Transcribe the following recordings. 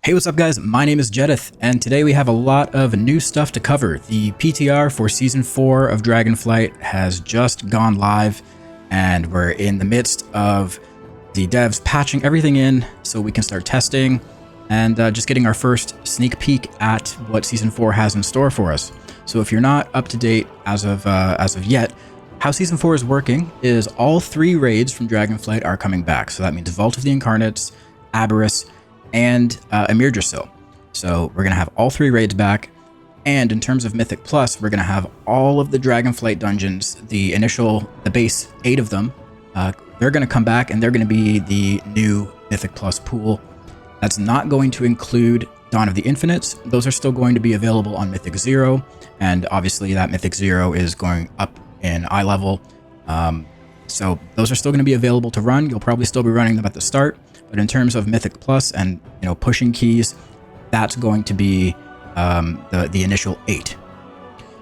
Hey, what's up guys? My name is Jedith, and today we have a lot of new stuff to cover. The PTR for Season 4 of Dragonflight has just gone live, and we're in the midst of the devs patching everything in so we can start testing and just getting our first sneak peek at what Season 4 has in store for us. So if you're not up to date as of yet, how Season 4 is working is all 3 raids from Dragonflight are coming back. So that means Vault of the Incarnates, Aberrus, and Emir Drasil. So we're going to have all 3 raids back. And in terms of Mythic Plus, we're going to have all of the Dragonflight dungeons, the base 8 of them. They're going to come back, and they're going to be the new Mythic Plus pool. That's not going to include Dawn of the Infinites. Those are still going to be available on Mythic 0. And obviously that Mythic 0 is going up in eye level. So those are still going to be available to run. You'll probably still be running them at the start. But in terms of Mythic Plus and pushing keys, that's going to be the initial 8.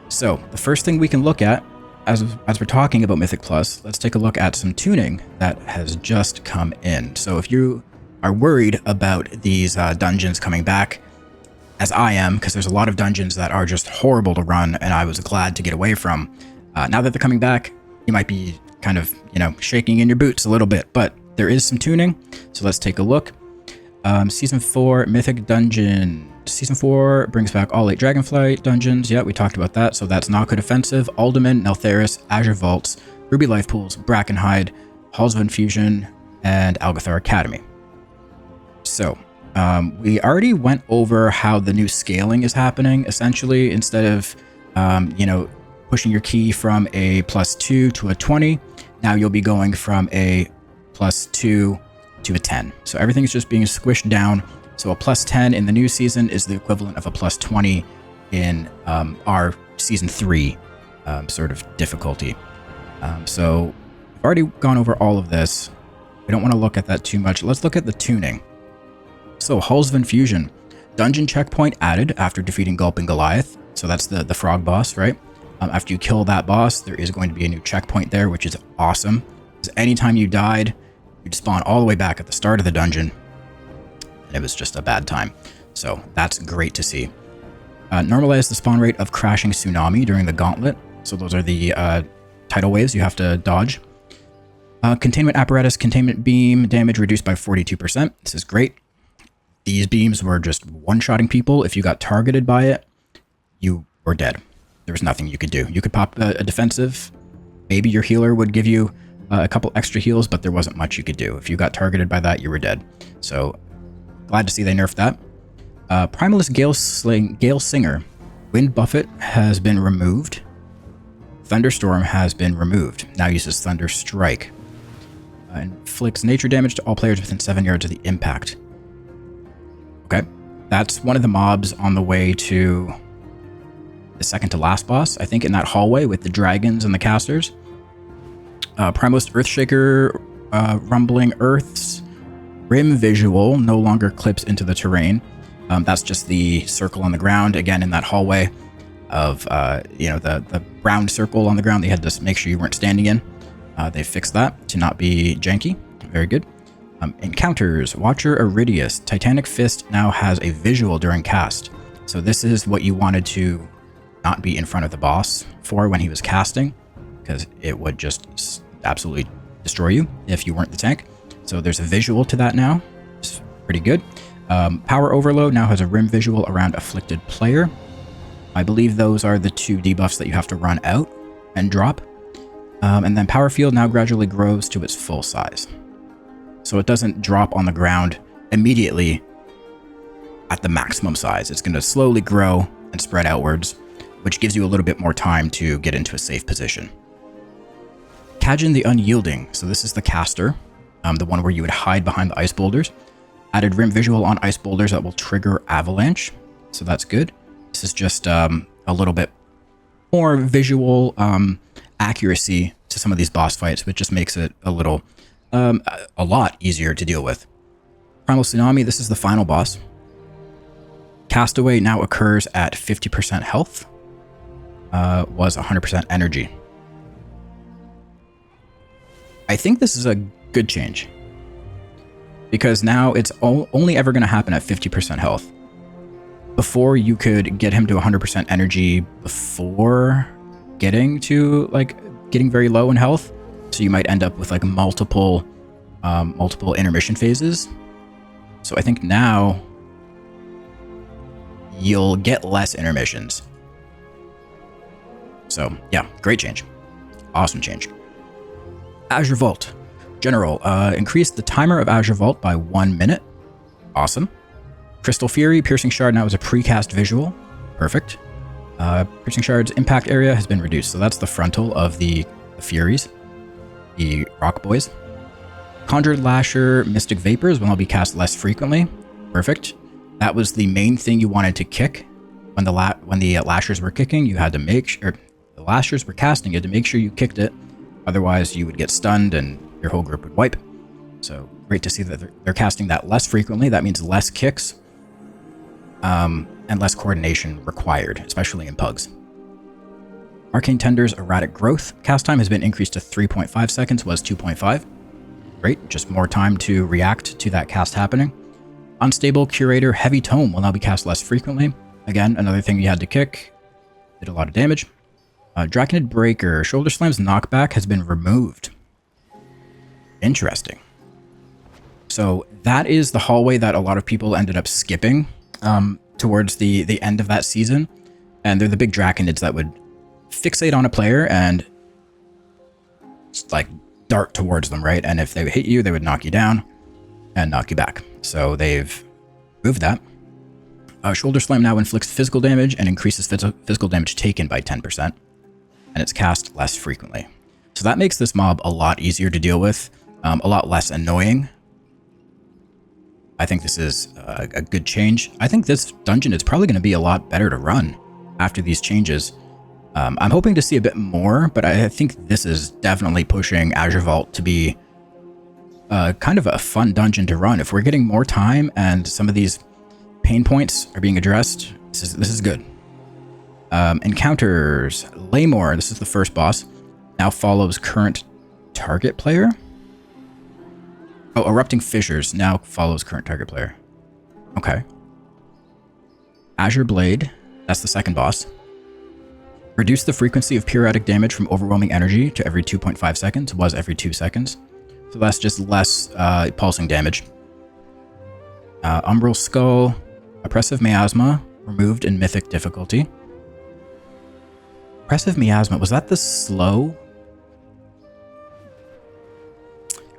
So the first thing we can look at as we're talking about Mythic Plus, let's take a look at some tuning that has just come in. So if you are worried about these dungeons coming back, as I am, because there's a lot of dungeons that are just horrible to run and I was glad to get away from, now that they're coming back, you might be kind of shaking in your boots a little bit, but there is some tuning, so let's take a look. Season 4 Mythic Dungeon. Season 4 brings back all 8 Dragonflight dungeons. Yeah, we talked about that. So that's Naka Defensive, Alderman, Neltharis, Azure Vaults, Ruby Life Pools, Brackenhide, Halls of Infusion, and Algathar Academy. So we already went over how the new scaling is happening. Essentially, instead of pushing your key from a +2 to a 20, now you'll be going from a +2 to a 10. So everything's just being squished down. So a +10 in the new season is the equivalent of a +20 in our Season 3 sort of difficulty. So we've already gone over all of this. We don't want to look at that too much. Let's look at the tuning. So Halls of Infusion. Dungeon checkpoint added after defeating Gulping Goliath. So that's the frog boss, right? After you kill that boss, there is going to be a new checkpoint there, which is awesome. Because anytime you died, you'd spawn all the way back at the start of the dungeon. And it was just a bad time. So that's great to see. Normalize the spawn rate of Crashing Tsunami during the Gauntlet. So those are the tidal waves you have to dodge. Containment Apparatus, Containment Beam, damage reduced by 42%. This is great. These beams were just one-shotting people. If you got targeted by it, you were dead. There was nothing you could do. You could pop a defensive. Maybe your healer would give you a couple extra heals, but there wasn't much you could do. If you got targeted by that, you were dead. So glad to see they nerfed that. Primalist Gale Singer. Wind Buffet has been removed. Thunderstorm has been removed. Now uses Thunder Strike. Inflicts nature damage to all players within 7 yards of the impact. Okay. That's one of the mobs on the way to the second to last boss, I think, in that hallway with the dragons and the casters. Primalist Earthshaker, Rumbling Earths, Rim Visual no longer clips into the terrain. That's just the circle on the ground, again, in that hallway of, the round circle on the ground that you had to make sure you weren't standing in. They fixed that to not be janky. Very good. Encounters, Watcher Iridius. Titanic Fist now has a visual during cast. So this is what you wanted to not be in front of the boss for when he was casting, because it would just absolutely destroy you if you weren't the tank. So there's a visual to that now. It's pretty good. Power Overload now has a rim visual around afflicted player. I believe those are the 2 debuffs that you have to run out and drop. And then Power Field now gradually grows to its full size. So it doesn't drop on the ground immediately at the maximum size. It's going to slowly grow and spread outwards, which gives you a little bit more time to get into a safe position. Kajin the Unyielding. So this is the caster, the one where you would hide behind the ice boulders. Added rim visual on ice boulders that will trigger avalanche. So that's good. This is just a little bit more visual accuracy to some of these boss fights, which just makes it a lot easier to deal with. Primal Tsunami, this is the final boss. Castaway now occurs at 50% health. Was 100% energy. I think this is a good change. because now it's only ever going to happen at 50% health. Before, you could get him to 100% energy before getting to getting very low in health, so you might end up with like multiple intermission phases. So I think now you'll get less intermissions. So yeah, great change. Awesome change. Azure Vault. General, increased the timer of Azure Vault by 1 minute. Awesome. Crystal Fury, Piercing Shard now is a precast visual. Perfect. Piercing Shard's impact area has been reduced. So that's the frontal of the Furies, the Rock Boys. Conjured Lasher, Mystic Vapors will now be cast less frequently. Perfect. That was the main thing you wanted to kick. When the Lashers were kicking, you had to make sure... The Lashers were casting, you had to make sure you kicked it. Otherwise, you would get stunned and your whole group would wipe. So, great to see that they're casting that less frequently. That means less kicks. And less coordination required, especially in pugs. Arcane Tender's Erratic Growth cast time has been increased to 3.5 seconds, was 2.5. Great, just more time to react to that cast happening. Unstable Curator Heavy Tome will now be cast less frequently. Again, another thing you had to kick. Did a lot of damage. Draconid Breaker Shoulder Slam's knockback has been removed. Interesting. So that is the hallway that a lot of people ended up skipping towards the end of that season. And they're the big Draconids that would fixate on a player and just like dart towards them, right? And if they hit you, they would knock you down and knock you back. So they've moved that. Shoulder Slam now inflicts physical damage and increases physical damage taken by 10%. And it's cast less frequently. So that makes this mob a lot easier to deal with, a lot less annoying. I think this is a good change. I think this dungeon is probably going to be a lot better to run after these changes. I'm hoping to see a bit more, but I think this is definitely pushing Azure Vault to be kind of a fun dungeon to run. If we're getting more time and some of these pain points are being addressed, this is good. Encounters. Laymore, this is the first boss, now follows current target player. Oh, Erupting Fissures now follows current target player. Okay. Azure Blade, that's the second boss. Reduce the frequency of periodic damage from overwhelming energy to every 2.5 seconds, was every 2 seconds. So that's just less pulsing damage. Umbral Skull, Oppressive Miasma, removed in Mythic difficulty. Oppressive Miasma, was that the slow?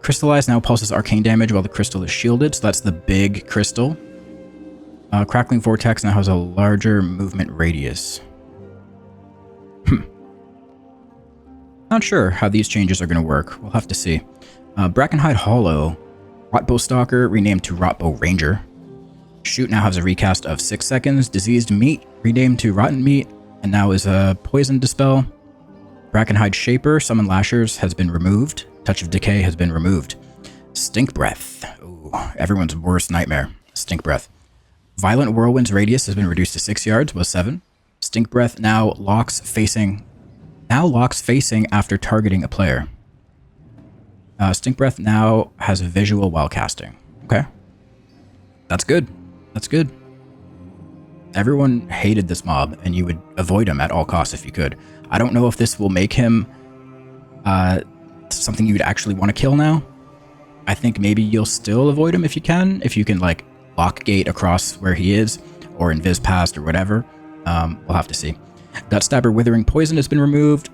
Crystallize now pulses arcane damage while the crystal is shielded, so that's the big crystal. Crackling Vortex now has a larger movement radius. Not sure how these changes are going to work. We'll have to see. Brackenhide Hollow, Rotbow Stalker renamed to Rotbow Ranger. Shoot now has a recast of 6 seconds. Diseased Meat renamed to Rotten Meat and now is a Poison Dispel. Brackenhide Shaper, Summon Lashers has been removed. Touch of Decay has been removed. Stink Breath. Ooh, everyone's worst nightmare. Stink Breath. Violent Whirlwind's radius has been reduced to 6 yards, was 7. Stink Breath now locks facing after targeting a player. Stink Breath now has a visual while casting. Okay. That's good. That's good. Everyone hated this mob, and you would avoid him at all costs if you could. I don't know if this will make him something you would actually want to kill now. I think maybe you'll still avoid him if you can. If you can, like, lock gate across where he is, or invis past, or whatever. We'll have to see. Gutstabber Withering Poison has been removed.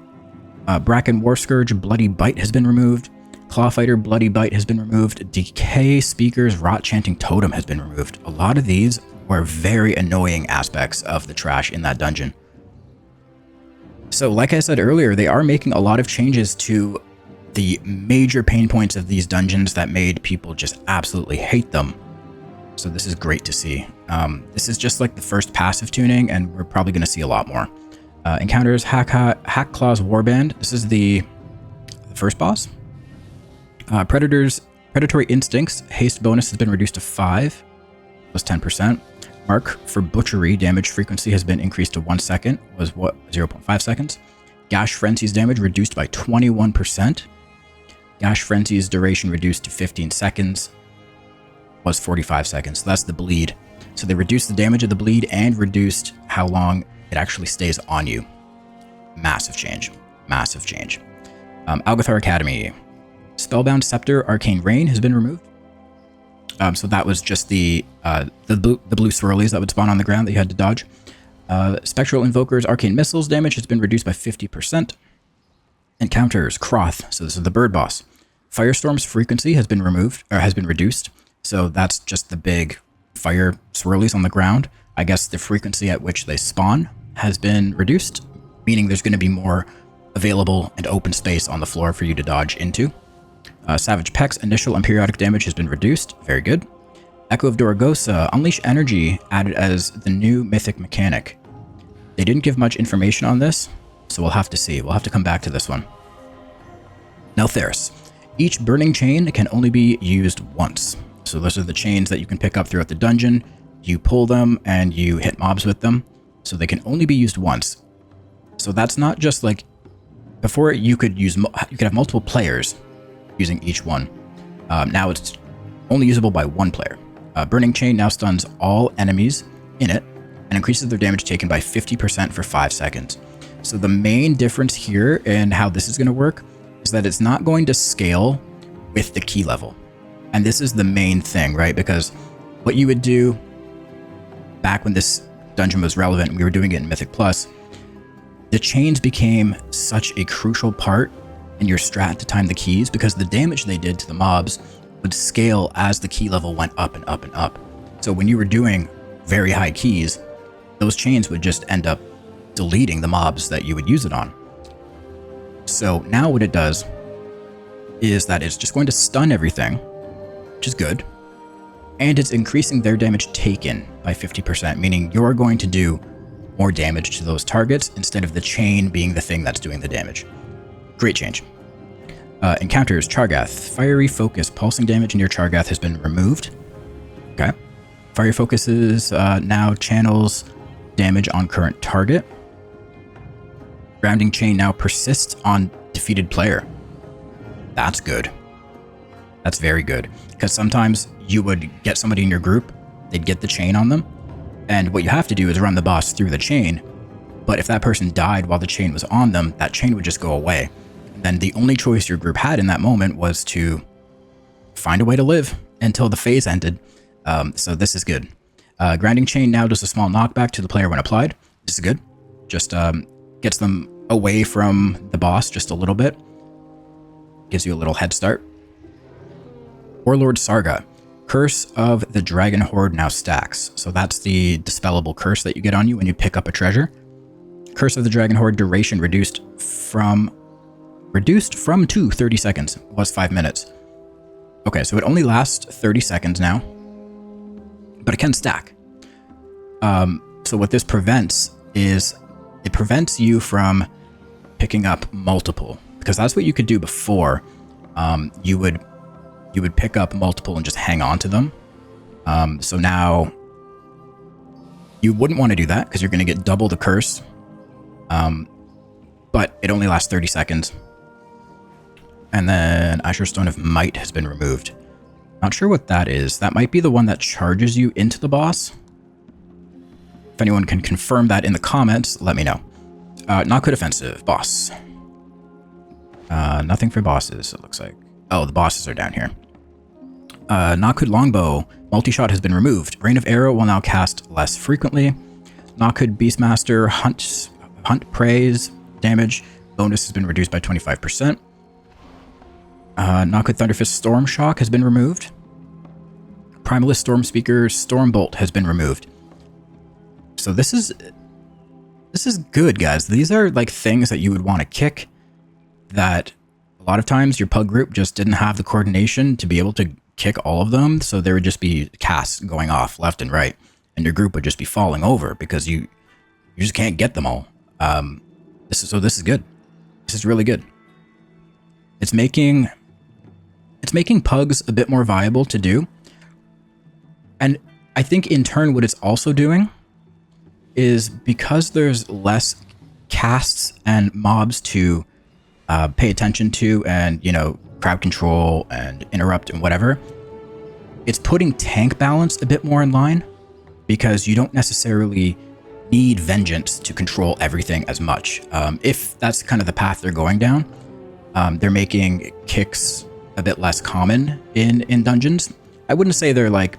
Bracken Warscourge Bloody Bite has been removed. Clawfighter Bloody Bite has been removed. Decay Speaker's Rot Chanting Totem has been removed. A lot of these were very annoying aspects of the trash in that dungeon. So, like I said earlier, they are making a lot of changes to the major pain points of these dungeons that made people just absolutely hate them. So this is great to see. This is just like the first passive tuning, and we're probably going to see a lot more. Encounters Hackclaw's Warband. This is the first boss. Predatory Instincts. Haste bonus has been reduced to 5, was 10%. Mark for Butchery damage frequency has been increased to 1 second, was 0.5 seconds. Gash Frenzy's damage reduced by 21%. Gash Frenzy's duration reduced to 15 seconds. was 45 seconds. So that's the bleed. So they reduced the damage of the bleed and reduced how long it actually stays on you. Massive change. Massive change. Algathar Academy. Spellbound Scepter Arcane Rain has been removed. So that was just the blue swirlies that would spawn on the ground that you had to dodge. Spectral Invoker's Arcane Missiles damage has been reduced by 50%. Encounters Croth. So this is the bird boss. Firestorm's frequency has been removed, or has been reduced. So that's just the big fire swirlies on the ground. I guess the frequency at which they spawn has been reduced, meaning there's going to be more available and open space on the floor for you to dodge into. Savage Peck's initial and periodic damage has been reduced. Very good. Echo of Doragosa, Unleash Energy added as the new mythic mechanic. They didn't give much information on this, so we'll have to see. We'll have to come back to this one. Neltharis. Each burning chain can only be used once. So those are the chains that you can pick up throughout the dungeon. You pull them and you hit mobs with them. So they can only be used once. So that's not just like before you could have multiple players using each one. Now it's only usable by one player. Burning Chain now stuns all enemies in it and increases their damage taken by 50% for 5 seconds. So the main difference here in how this is going to work is that it's not going to scale with the key level. And this is the main thing, right? Because what you would do back when this dungeon was relevant, we were doing it in Mythic Plus, the chains became such a crucial part in your strat to time the keys because the damage they did to the mobs would scale as the key level went up and up and up. So when you were doing very high keys, those chains would just end up deleting the mobs that you would use it on. So now what it does is that it's just going to stun everything, which is good, and it's increasing their damage taken by 50%, meaning you're going to do more damage to those targets instead of the chain being the thing that's doing the damage. Great change. Encounters Chargath. Fiery Focus. Pulsing damage near Chargath has been removed. Okay. Fiery Focuses now channels damage on current target. Grounding Chain now persists on defeated player. That's good. That's very good. Because sometimes you would get somebody in your group, they'd get the chain on them, and what you have to do is run the boss through the chain, but if that person died while the chain was on them, that chain would just go away. And then the only choice your group had in that moment was to find a way to live until the phase ended. So this is good. Grounding Chain now does a small knockback to the player when applied. This is good. Just gets them away from the boss just a little bit. Gives you a little head start. Warlord Sarga. Curse of the Dragon Horde now stacks. So that's the dispellable curse that you get on you when you pick up a treasure. Curse of the Dragon Horde duration reduced from 2 30 seconds. It was 5 minutes. Okay, so it only lasts 30 seconds now, but it can stack. So what this prevents is it prevents you from picking up multiple, because that's what you could do before. You would pick up multiple and just hang on to them. So now you wouldn't want to do that because you're going to get double the curse. But it only lasts 30 seconds. And then Azure Stone of Might has been removed. Not sure what that is. That might be the one that charges you into the boss. If anyone can confirm that in the comments, let me know. Not good offensive. Boss. Nothing for bosses, it looks like. Oh, the bosses are down here. Nakud Longbow. Multi-shot has been removed. Rain of Arrow will now cast less frequently. Nakud Beastmaster Hunt Praise damage bonus has been reduced by 25%. Nakud Thunderfist Storm Shock has been removed. Primalist Storm Speaker Stormbolt has been removed. So this is good, guys. These are like things that you would want to kick that a lot of times your pug group just didn't have the coordination to be able to kick all of them. So there would just be casts going off left and right, and your group would just be falling over because you just can't get them all. This is good. This is really good. It's making pugs a bit more viable to do. And I think in turn what it's also doing is because there's less casts and mobs to pay attention to and, crowd control and interrupt and whatever, it's putting tank balance a bit more in line, because you don't necessarily need Vengeance to control everything as much. If that's kind of the path they're going down, they're making kicks a bit less common in dungeons. I wouldn't say they're like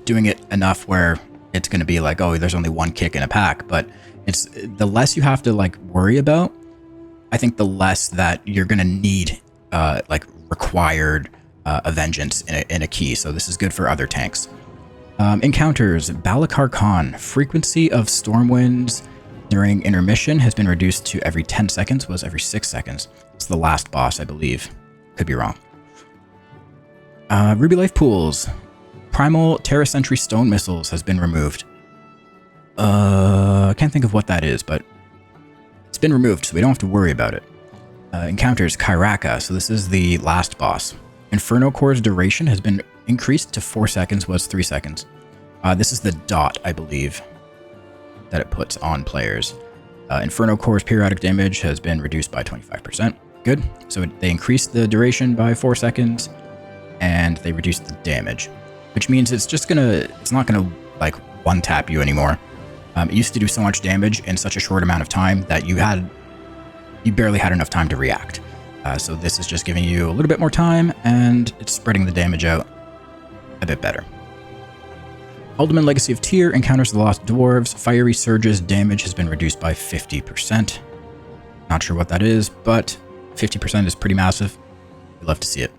doing it enough where it's going to be like, oh, there's only one kick in a pack, but it's the less you have to like worry about, I think the less that you're going to need like required a Vengeance in a key. So this is good for other tanks. Encounters, Balakar Khan. Frequency of storm winds during intermission has been reduced to every 10 seconds, was every 6 seconds. It's the last boss, I believe. Could be wrong. Ruby Life Pools. Primal Terra Sentry Stone Missiles has been removed. I can't think of what that is, but it's been removed, so we don't have to worry about it. Encounters, Kairaka. So this is the last boss. Inferno Core's duration has been increased to 4 seconds, was 3 seconds. This is the dot, I believe, that it puts on players. Inferno Core's periodic damage has been reduced by 25%. Good. So they increased the duration by 4 seconds, and they reduced the damage, which means it's not gonna like one tap you anymore. It used to do so much damage in such a short amount of time that you barely had enough time to react. So this is just giving you a little bit more time, and it's spreading the damage out a bit better. Alderman Legacy of Tyr encounters the Lost Dwarves. Fiery Surge's damage has been reduced by 50%. Not sure what that is, but 50% is pretty massive. We'd love to see it.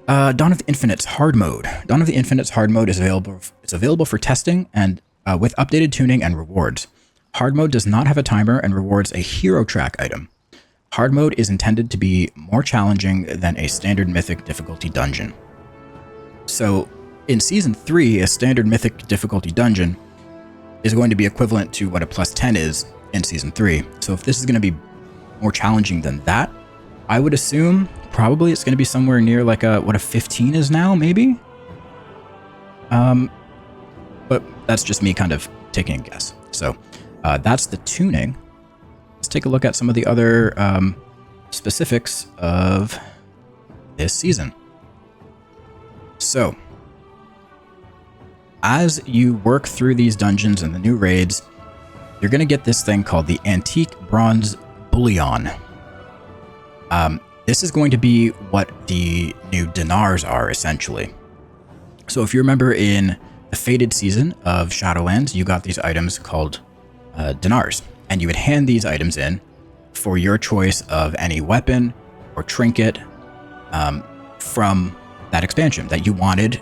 Dawn of the Infinites hard mode. Dawn of the Infinites hard mode is available. It's available for testing and with updated tuning and rewards. Hard mode does not have a timer and rewards a hero track item. Hard mode is intended to be more challenging than a standard mythic difficulty dungeon. So in Season 3, a standard mythic difficulty dungeon is going to be equivalent to what a plus 10 is in Season 3. So if this is going to be more challenging than that, I would assume probably it's going to be somewhere near like what a 15 is now, maybe? But that's just me kind of taking a guess. So that's the tuning. Let's take a look at some of the other specifics of this season. So, as you work through these dungeons and the new raids, you're going to get this thing called the Antique Bronze Bullion. This is going to be what the new Dinars are, essentially. So if you remember in the Fated season of Shadowlands, you got these items called Dinars, and you would hand these items in for your choice of any weapon or trinket from that expansion that you wanted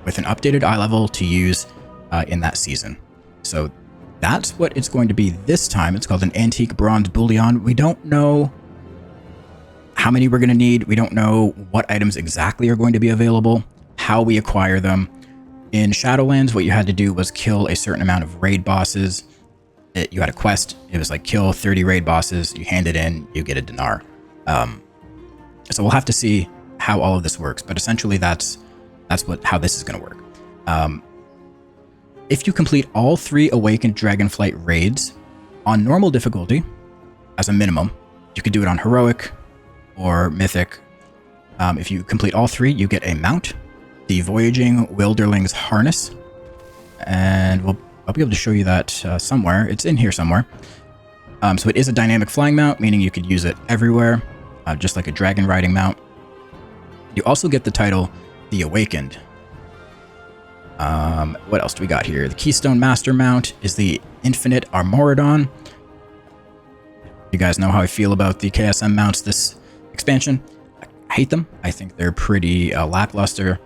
with an updated eye level to use in that season. So that's what it's going to be this time. It's called an Antique Bronze Bullion. We don't know how many we're going to need. We don't know what items exactly are going to be available, how we acquire them. In Shadowlands, what you had to do was kill a certain amount of raid bosses. You had a quest. It was like kill 30 raid bosses. You hand it in, you get a dinar. So we'll have to see how all of this works, but essentially that's how this is going to work. If you complete all 3 Awakened Dragonflight raids on normal difficulty, as a minimum, you could do it on Heroic or Mythic. If you complete all 3, you get a mount, the Voyaging Wilderling's Harness, and I'll be able to show you that somewhere. It's in here somewhere. So it is a dynamic flying mount, meaning you could use it everywhere, just like a dragon riding mount. You also get the title, The Awakened. What else do we got here? The Keystone Master Mount is the Infinite Armorodon. You guys know how I feel about the KSM mounts this expansion. I hate them. I think they're pretty lackluster.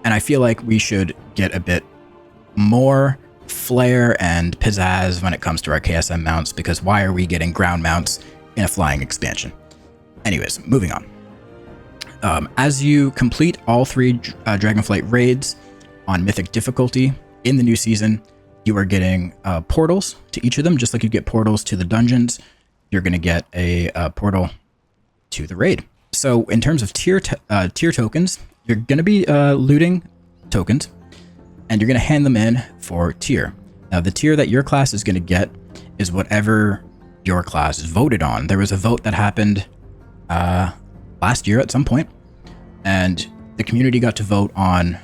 And I feel like we should get a bit more flair and pizzazz when it comes to our KSM mounts, because why are we getting ground mounts in a flying expansion? Anyways, moving on. As you complete all 3 Dragonflight raids on Mythic difficulty in the new season, you are getting portals to each of them, just like you get portals to the dungeons. You're going to get a portal to the raid. So in terms of tier tokens, you're going to be looting tokens, and you're going to hand them in for tier. Now, the tier that your class is going to get is whatever your class is voted on. There was a vote that happened last year at some point, and the community got to vote on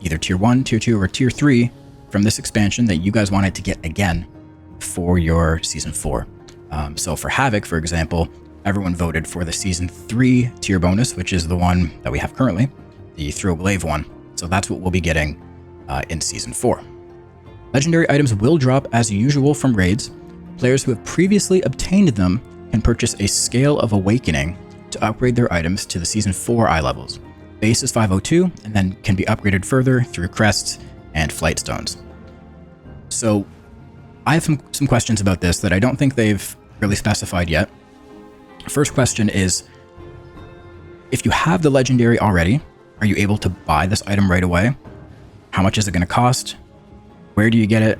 either tier 1, tier 2, or tier 3 from this expansion that you guys wanted to get again for your season 4. So for Havoc, for example, everyone voted for the season 3 tier bonus, which is the one that we have currently, the Throw Glaive one. So that's what we'll be getting in season 4. Legendary items will drop as usual from raids. Players who have previously obtained them can purchase a Scale of Awakening to upgrade their items to the season 4 eye levels. Base is 502 and then can be upgraded further through crests and flight stones. So I have some questions about this that I don't think they've really specified yet. First question is, if you have the legendary already, are you able to buy this item right away? How much is it going to cost? Where do you get it?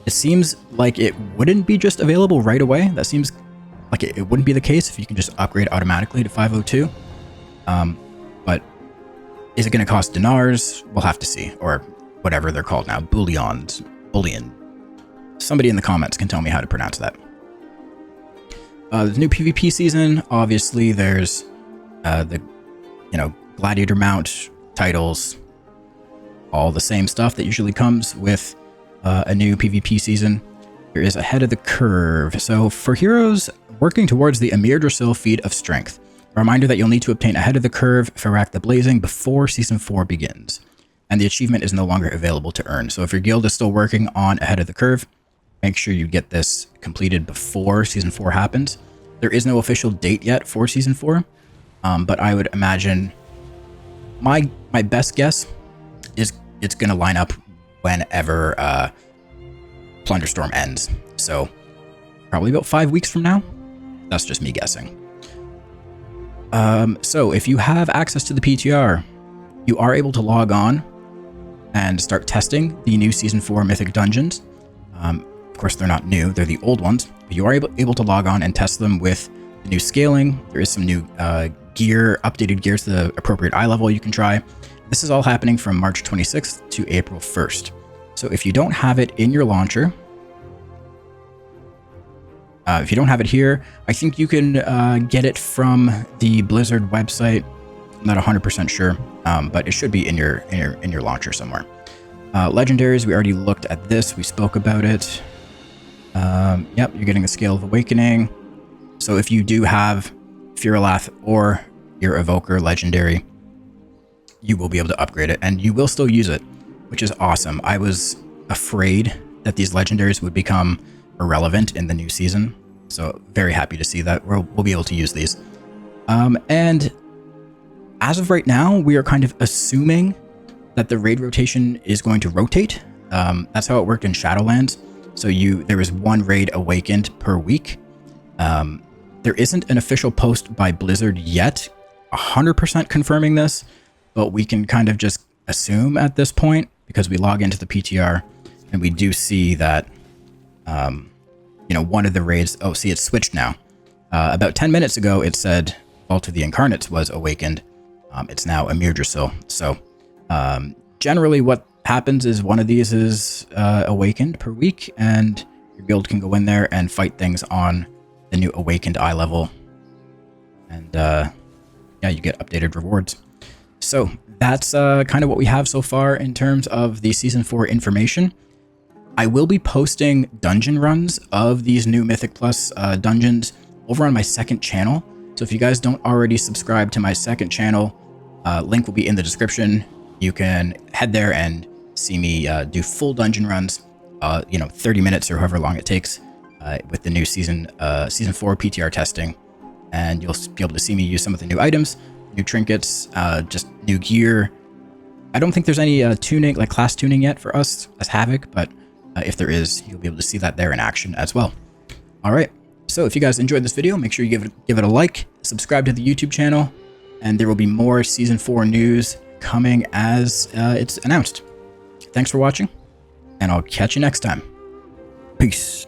It seems like it wouldn't be just available right away. That seems like it wouldn't be the case if you can just upgrade automatically to 502. But is it going to cost dinars? We'll have to see. Or whatever they're called now. Bullion. Somebody in the comments can tell me how to pronounce that. The new PvP season, obviously there's the gladiator mount, titles, all the same stuff that usually comes with a new PvP season. There is Ahead of the Curve. So for heroes working towards the Emir Drasil feat of strength, a reminder that you'll need to obtain Ahead of the Curve Farak the Blazing before season 4 begins, and the achievement is no longer available to earn. So if your guild is still working on Ahead of the Curve, make sure you get this completed before season 4 happens. There is no official date yet for season 4, but I would imagine my best guess is it's going to line up whenever Plunderstorm ends. So probably about 5 weeks from now. That's just me guessing. So if you have access to the PTR, you are able to log on and start testing the new season 4 mythic dungeons. Of course, they're not new, they're the old ones, but you are able to log on and test them with the new scaling. There is some new gear, updated gear to the appropriate eye level you can try. This is all happening from March 26th to April 1st. So if you don't have it in your launcher, if you don't have it here, I think you can get it from the Blizzard website. I'm not 100% sure, but it should be in your launcher somewhere. Legendaries, we already looked at this. We spoke about it. Yep, you're getting a Scale of Awakening. So if you do have Firalath or your Evoker legendary, you will be able to upgrade it, and you will still use it, which is awesome. I was afraid that these legendaries would become irrelevant in the new season, so very happy to see that we'll be able to use these. And as of right now, we are kind of assuming that the raid rotation is going to rotate. That's how it worked in Shadowlands. So there was one raid awakened per week. There isn't an official post by Blizzard yet, 100% confirming this, but we can kind of just assume at this point because we log into the PTR and we do see that, one of the raids. Oh, see, it's switched now. About 10 minutes ago, it said Vault of the Incarnates was awakened. It's now Emir Drasil. So generally what happens is one of these is awakened per week, and your guild can go in there and fight things on the new awakened eye level. And yeah, you get updated rewards. So that's kind of what we have so far in terms of the Season 4 information. I will be posting dungeon runs of these new Mythic Plus dungeons over on my second channel. So if you guys don't already subscribe to my second channel, link will be in the description. You can head there and see me do full dungeon runs, 30 minutes or however long it takes with the new Season 4 PTR testing. And you'll be able to see me use some of the new items, new trinkets, just new gear. I don't think there's any tuning, like class tuning yet for us as Havoc, but if there is, you'll be able to see that there in action as well. All right. So if you guys enjoyed this video, make sure you give it a like, subscribe to the YouTube channel, and there will be more Season 4 news coming as it's announced. Thanks for watching, and I'll catch you next time. Peace.